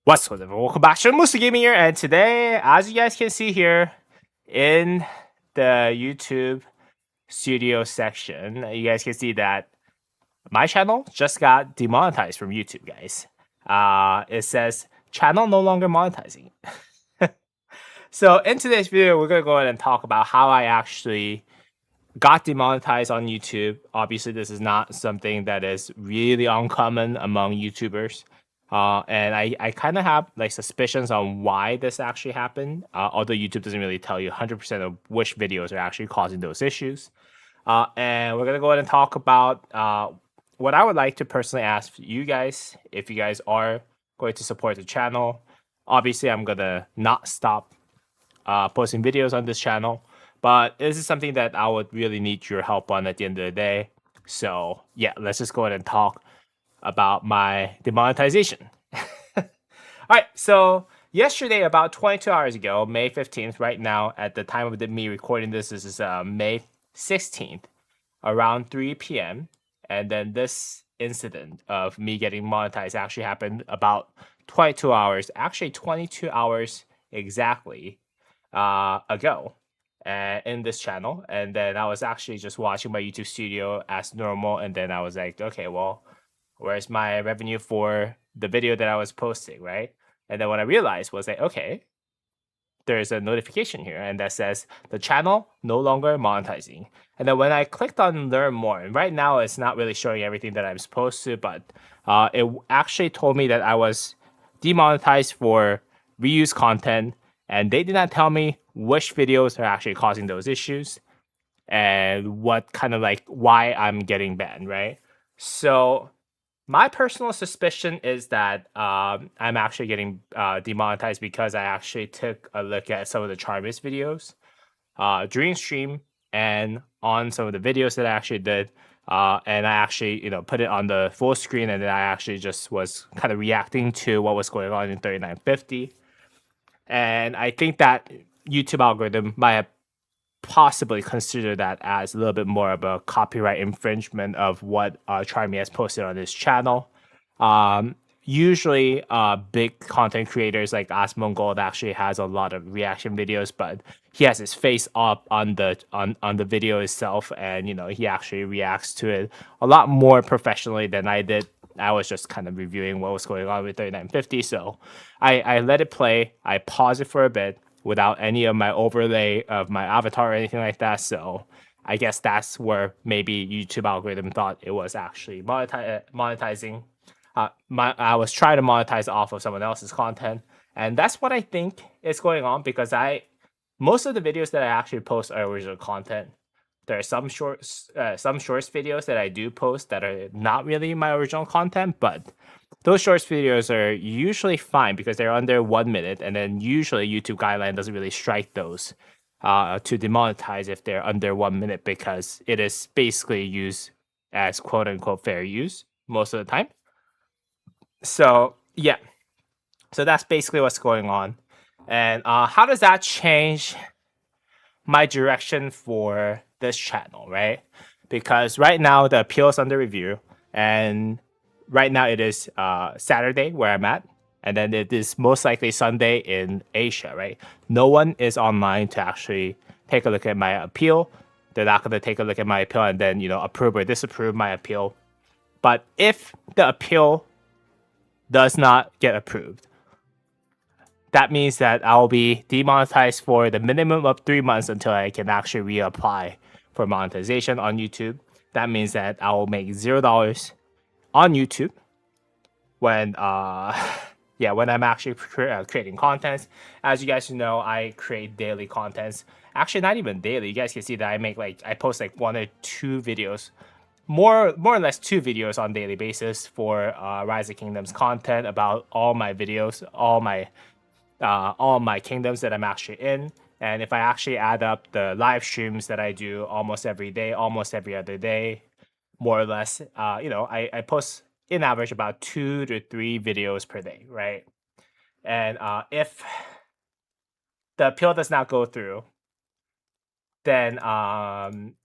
What's up, everyone? Welcome back to Musa Gaming here, and today, as you guys can see here in the YouTube studio section, you guys can see that my channel just got demonetized from YouTube, guys. It says channel no longer monetizing. So in today's video, we're gonna go ahead and talk about how I actually got demonetized on YouTube. Obviously, this is not something that is really uncommon among YouTubers. And I kind of have like suspicions on why this actually happened, although YouTube doesn't really tell you 100% of which videos are actually causing those issues. And we're going to go ahead and talk about what I would like to personally ask you guys if you guys are going to support the channel. Obviously, I'm going to not stop posting videos on this channel, but this is something that I would really need your help on at the end of the day. So yeah, let's just go ahead and talk about my demonetization. All right, so yesterday, about 22 hours ago, May 15th, right now, at the time of me recording this is May 16th, around 3 p.m. And then this incident of me getting monetized actually happened about 22 hours, actually 22 hours exactly ago in this channel. And then I was actually just watching my YouTube studio as normal. And then I was like, okay, well, where's my revenue for the video that I was posting, right? And then what I realized was like, okay, there's a notification here and that says the channel no longer monetizing. And then when I clicked on learn more, and right now it's not really showing everything that I'm supposed to, but it actually told me that I was demonetized for reuse content, and they did not tell me which videos are actually causing those issues and what kind of like why I'm getting banned, right? So my personal suspicion is that I'm actually getting demonetized because I actually took a look at some of the Charmis videos during stream and on some of the videos that I actually did. And I actually, put it on the full screen, and then I actually just was kind of reacting to what was going on in 3950. And I think that YouTube algorithm might have possibly consider that as a little bit more of a copyright infringement of what Charmy has posted on his channel. Usually, big content creators like Asmongold actually has a lot of reaction videos, but he has his face up on the video itself, and he actually reacts to it a lot more professionally than I did. I was just kind of reviewing what was going on with 3950, so I let it play. I paused it for a bit without any of my overlay of my avatar or anything like that. So I guess that's where maybe YouTube algorithm thought it was actually monetizing. I was trying to monetize off of someone else's content, and that's what I think is going on because most of the videos that I actually post are original content. There are some shorts videos that I do post that are not really my original content, but those shorts videos are usually fine because they're under 1 minute, and then usually YouTube guideline doesn't really strike those to demonetize if they're under 1 minute because it is basically used as quote unquote fair use most of the time. So yeah, so that's basically what's going on. And how does that change my direction for this channel, right? Because right now the appeal is under review, and right now it is Saturday where I'm at, and then it is most likely Sunday in Asia, right? No one is online to actually take a look at my appeal. They're not going to take a look at my appeal and then approve or disapprove my appeal. But if the appeal does not get approved, that means that I'll be demonetized for the minimum of 3 months until I can actually reapply for monetization on YouTube. That means that I will make $0 on YouTube when when I'm actually creating content. As you guys know, I create daily contents. Actually, not even daily. You guys can see that I post like 1 or 2 videos, more or less 2 videos on daily basis for Rise of Kingdoms content about all my videos, all my kingdoms that I'm actually in. And if I actually add up the live streams that I do almost every day, almost every other day, more or less, I post in average about 2 to 3 videos per day, right? And if the appeal does not go through, then I'm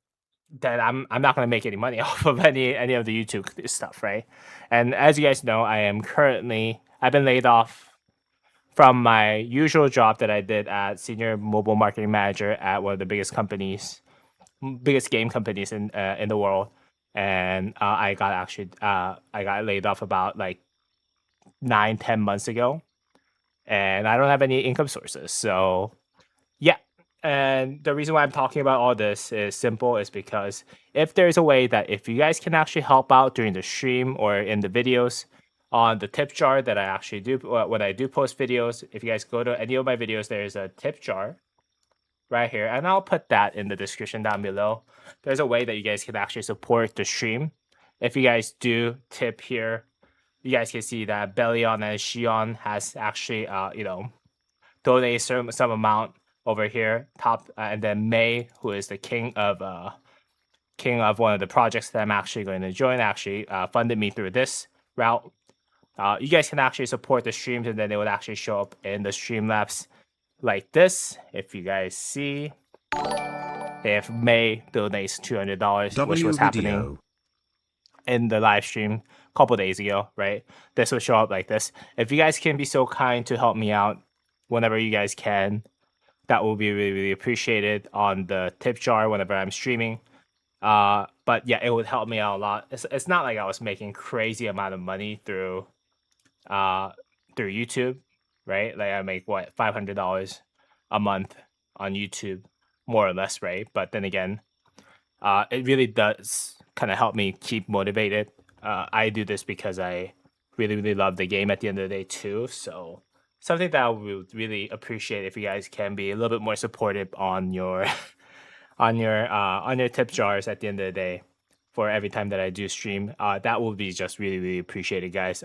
not gonna make any money off of any of the YouTube stuff, right? And as you guys know, I've been laid off from my usual job that I did at senior mobile marketing manager at one of the biggest companies, biggest game companies in the world, and I got laid off about like 9-10 months ago, and I don't have any income sources. So yeah. And the reason why I'm talking about all this is simple, is because if there's a way that if you guys can actually help out during the stream or in the videos on the tip jar that I actually do when I do post videos, if you guys go to any of my videos, there's a tip jar right here, and I'll put that in the description down below. There's a way that you guys can actually support the stream. If you guys do tip here, you guys can see that Bellion and Shion has actually donate some amount over here top, and then May, who is the king of one of the projects that I'm actually going to join, actually funded me through this route. You guys can actually support the streams, and then they would actually show up in the Streamlabs like this. If you guys see, if May donates $200, which was happening in the live stream a couple days ago, right? This will show up like this. If you guys can be so kind to help me out whenever you guys can, that will be really, really appreciated on the tip jar whenever I'm streaming. But yeah, it would help me out a lot. It's not like I was making crazy amount of money through YouTube, right? Like I make what, $500 a month on YouTube, more or less, right? But then again, it really does kind of help me keep motivated. I do this because I really, really love the game at the end of the day too. So something that I would really appreciate if you guys can be a little bit more supportive on your on your tip jars at the end of the day for every time that I do stream. That will be just really, really appreciated, guys.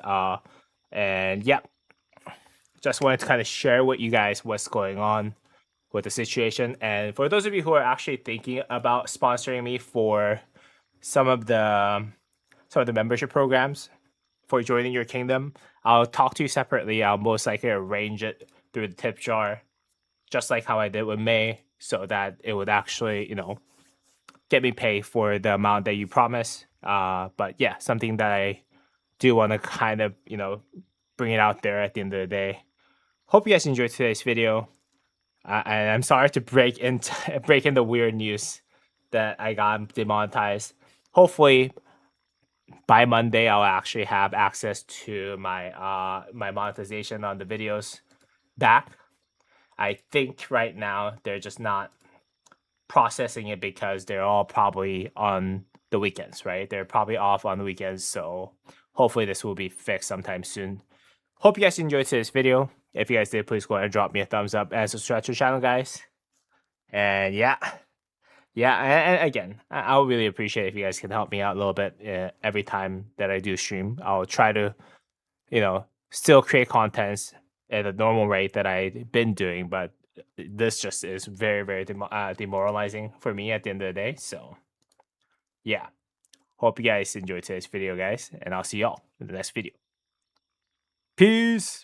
And yeah, just wanted to kind of share with you guys what's going on with the situation. And for those of you who are actually thinking about sponsoring me for some of the membership programs for joining your kingdom, I'll talk to you separately. I'll most likely arrange it through the tip jar, just like how I did with May, so that it would actually, get me paid for the amount that you promise. But yeah, something that I do want to kind of, bring it out there at the end of the day. Hope you guys enjoyed today's video. And I'm sorry to break in the weird news that I got demonetized. Hopefully by Monday I'll actually have access to my my monetization on the videos back. I think right now they're just not processing it because they're all probably on the weekends, right? They're probably off on the weekends, so hopefully this will be fixed sometime soon. Hope you guys enjoyed today's video. If you guys did, please go ahead and drop me a thumbs up and subscribe to the channel, guys. And yeah, and again, I would really appreciate if you guys can help me out a little bit every time that I do stream. I'll try to, still create contents at a normal rate that I've been doing, but this just is very, very demoralizing for me at the end of the day. So yeah, hope you guys enjoyed today's video, guys, and I'll see y'all in the next video. Peace.